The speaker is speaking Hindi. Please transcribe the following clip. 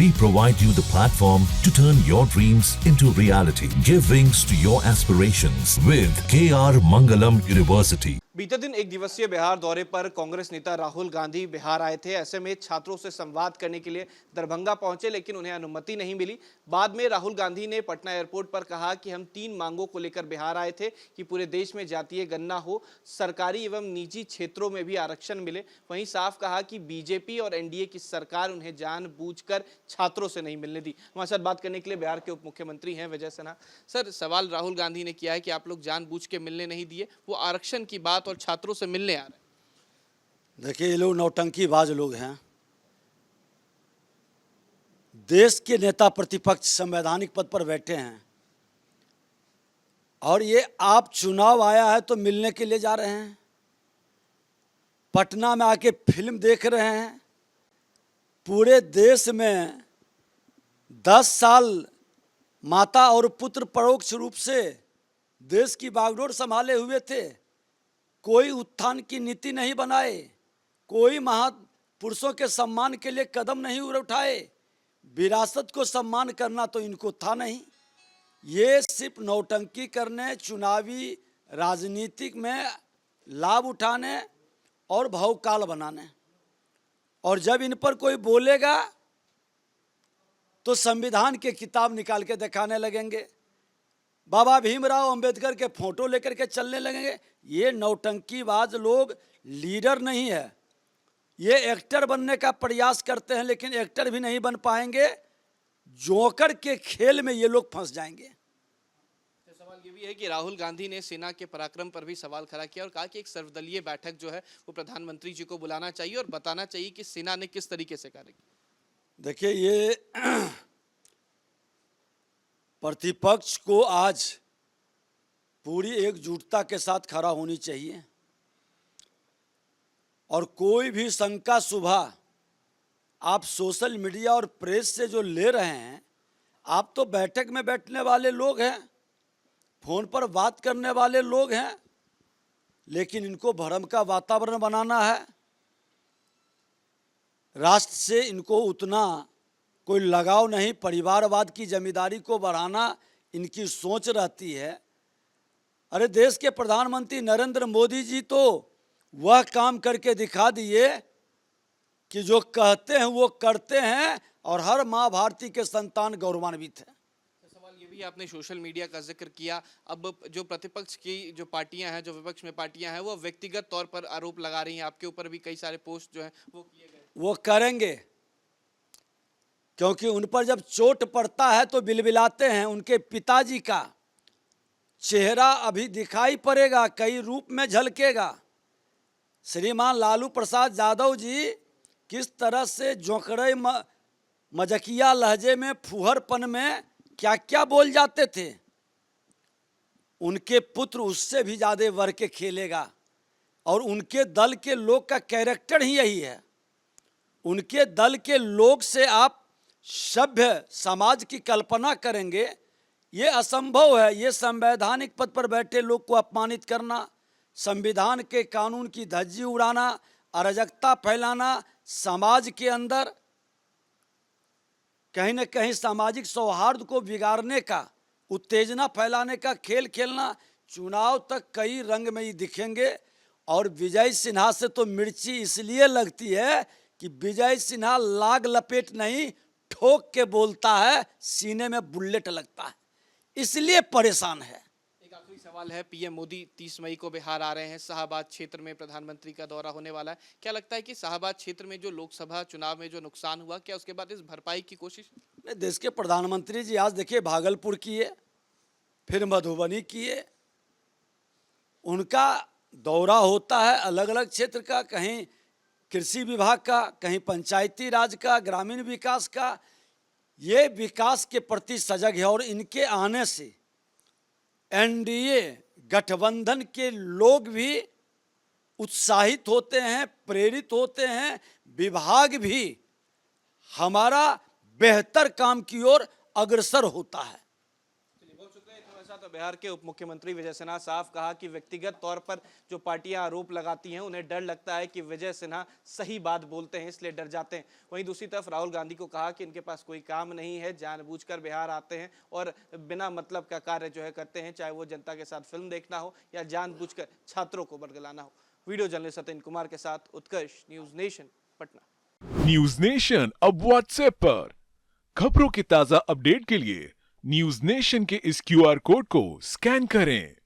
We provide you the platform to turn your dreams into reality. Give wings to your aspirations with KR Mangalam University. बीते दिन एक दिवसीय बिहार दौरे पर कांग्रेस नेता राहुल गांधी बिहार आए थे। ऐसे में छात्रों से संवाद करने के लिए दरभंगा पहुंचे, लेकिन उन्हें अनुमति नहीं मिली। बाद में राहुल गांधी ने पटना एयरपोर्ट पर कहा कि हम 3 मांगों को लेकर बिहार आए थे कि पूरे देश में जातीय गणना हो, सरकारी एवं निजी क्षेत्रों में भी आरक्षण मिले। वहीं साफ कहा कि बीजेपी और एनडीए की सरकार उन्हें जानबूझकर छात्रों से नहीं मिलने दी। हमारे साथ बात करने के लिए बिहार के उप मुख्यमंत्री हैं विजय सिन्हा। सर, सवाल राहुल गांधी ने किया है कि आप लोग जानबूझ के मिलने नहीं दिए, वो आरक्षण की बात और छात्रों से मिलने आ रहे हैं। देखिए, ये लोग नौटंकीबाज लोग हैं। देश के नेता प्रतिपक्ष संवैधानिक पद पर बैठे हैं और ये आप चुनाव आया है तो मिलने के लिए जा रहे हैं। पटना में आके फिल्म देख रहे हैं। पूरे देश में 10 साल माता और पुत्र परोक्ष रूप से देश की बागडोर संभाले हुए थे। कोई उत्थान की नीति नहीं बनाए, कोई महापुरुषों के सम्मान के लिए कदम नहीं उठाए। विरासत को सम्मान करना तो इनको था नहीं। ये सिर्फ नौटंकी करने, चुनावी राजनीतिक में लाभ उठाने और भावकाल बनाने। और जब इन पर कोई बोलेगा तो संविधान के किताब निकाल के दिखाने लगेंगे, बाबा भीमराव अंबेडकर के फोटो लेकर के चलने लगेंगे। ये नौटंकीबाज लोग लीडर नहीं है। ये एक्टर बनने का प्रयास करते हैं, लेकिन एक्टर भी नहीं बन पाएंगे। जोकर के खेल में ये लोग फंस जाएंगे। सवाल ये भी है कि राहुल गांधी ने सेना के पराक्रम पर भी सवाल खड़ा किया और कहा कि एक सर्वदलीय बैठक जो है वो प्रधानमंत्री जी को बुलाना चाहिए और बताना चाहिए कि सेना ने किस तरीके से कार्य किया। देखिए, ये प्रतिपक्ष को आज पूरी एकजुटता के साथ खड़ा होनी चाहिए और कोई भी शंका सुबह आप सोशल मीडिया और प्रेस से जो ले रहे हैं, आप तो बैठक में बैठने वाले लोग हैं, फोन पर बात करने वाले लोग हैं, लेकिन इनको भ्रम का वातावरण बनाना है। राष्ट्र से इनको उतना कोई लगाव नहीं। परिवारवाद की जमींदारी को बढ़ाना इनकी सोच रहती है। अरे, देश के प्रधानमंत्री नरेंद्र मोदी जी तो वह काम करके दिखा दिए कि जो कहते हैं वो करते हैं और हर माँ भारती के संतान गौरवान्वित है। सवाल ये भी, आपने सोशल मीडिया का जिक्र किया। अब जो प्रतिपक्ष की जो पार्टियां हैं, जो विपक्ष में पार्टियां हैं, वो व्यक्तिगत तौर पर आरोप लगा रही हैं। आपके ऊपर भी कई सारे पोस्ट जो हैं वो किए गए। वो करेंगे, क्योंकि उन पर जब चोट पड़ता है तो बिलबिलाते हैं। उनके पिताजी का चेहरा अभी दिखाई पड़ेगा, कई रूप में झलकेगा। श्रीमान लालू प्रसाद यादव जी किस तरह से जोकड़े मजकिया लहजे में, फुहरपन में क्या क्या बोल जाते थे। उनके पुत्र उससे भी ज़्यादा बढ़ के खेलेगा और उनके दल के लोग का कैरेक्टर ही यही है। उनके दल के लोग से आप सभ्य समाज की कल्पना करेंगे, ये असंभव है। ये संवैधानिक पद पर बैठे लोग को अपमानित करना, संविधान के कानून की धज्जी उड़ाना, अराजकता फैलाना, समाज के अंदर कहीं न कहीं सामाजिक सौहार्द को बिगाड़ने का, उत्तेजना फैलाने का खेल खेलना। चुनाव तक कई रंग में ही दिखेंगे। और विजय सिन्हा से तो मिर्ची इसलिए लगती है कि विजय सिन्हा लाग लपेट नहीं, ठोक के बोलता है, सीने में बुलेट लगता है, इसलिए परेशान है। एक आखिरी सवाल है, पीएम मोदी 30 मई को बिहार आ रहे हैं। शाहबाद क्षेत्र में प्रधानमंत्री का दौरा होने वाला है। क्या लगता है कि शाहबाद क्षेत्र में जो लोकसभा चुनाव में जो नुकसान हुआ, क्या उसके बाद इस भरपाई की कोशिश? देश के प्रधानमंत्री जी आज देखिए भागलपुर किए, फिर मधुबनी किए। उनका दौरा होता है अलग अलग क्षेत्र का, कहीं कृषि विभाग का, कहीं पंचायती राज का, ग्रामीण विकास का। ये विकास के प्रति सजग है और इनके आने से एनडीए गठबंधन के लोग भी उत्साहित होते हैं, प्रेरित होते हैं। विभाग भी हमारा बेहतर काम की ओर अग्रसर होता है। बहुत शुक्रिया। साथ बिहार के उप मुख्यमंत्री विजय सिन्हा साफ कहा कि व्यक्तिगत तौर पर जो पार्टियां आरोप लगाती हैं उन्हें डर लगता है कि विजय सिन्हा सही बात बोलते हैं, इसलिए डर जाते हैं। वहीं दूसरी तरफ राहुल गांधी को कहा कि इनके पास कोई काम नहीं है, जानबूझकर बिहार आते हैं और बिना मतलब का कार्य जो है करते हैं, चाहे वो जनता के साथ फिल्म देखना हो या जानबूझकर छात्रों को बरगलाना हो। वीडियो जर्नलिस्ट सत्येंद्र कुमार के साथ Utkarsh, News Nation, Patna. News Nation अब व्हाट्सएप पर खबरों के ताजा अपडेट के लिए न्यूज नेशन के इस क्यूआर कोड को स्कैन करें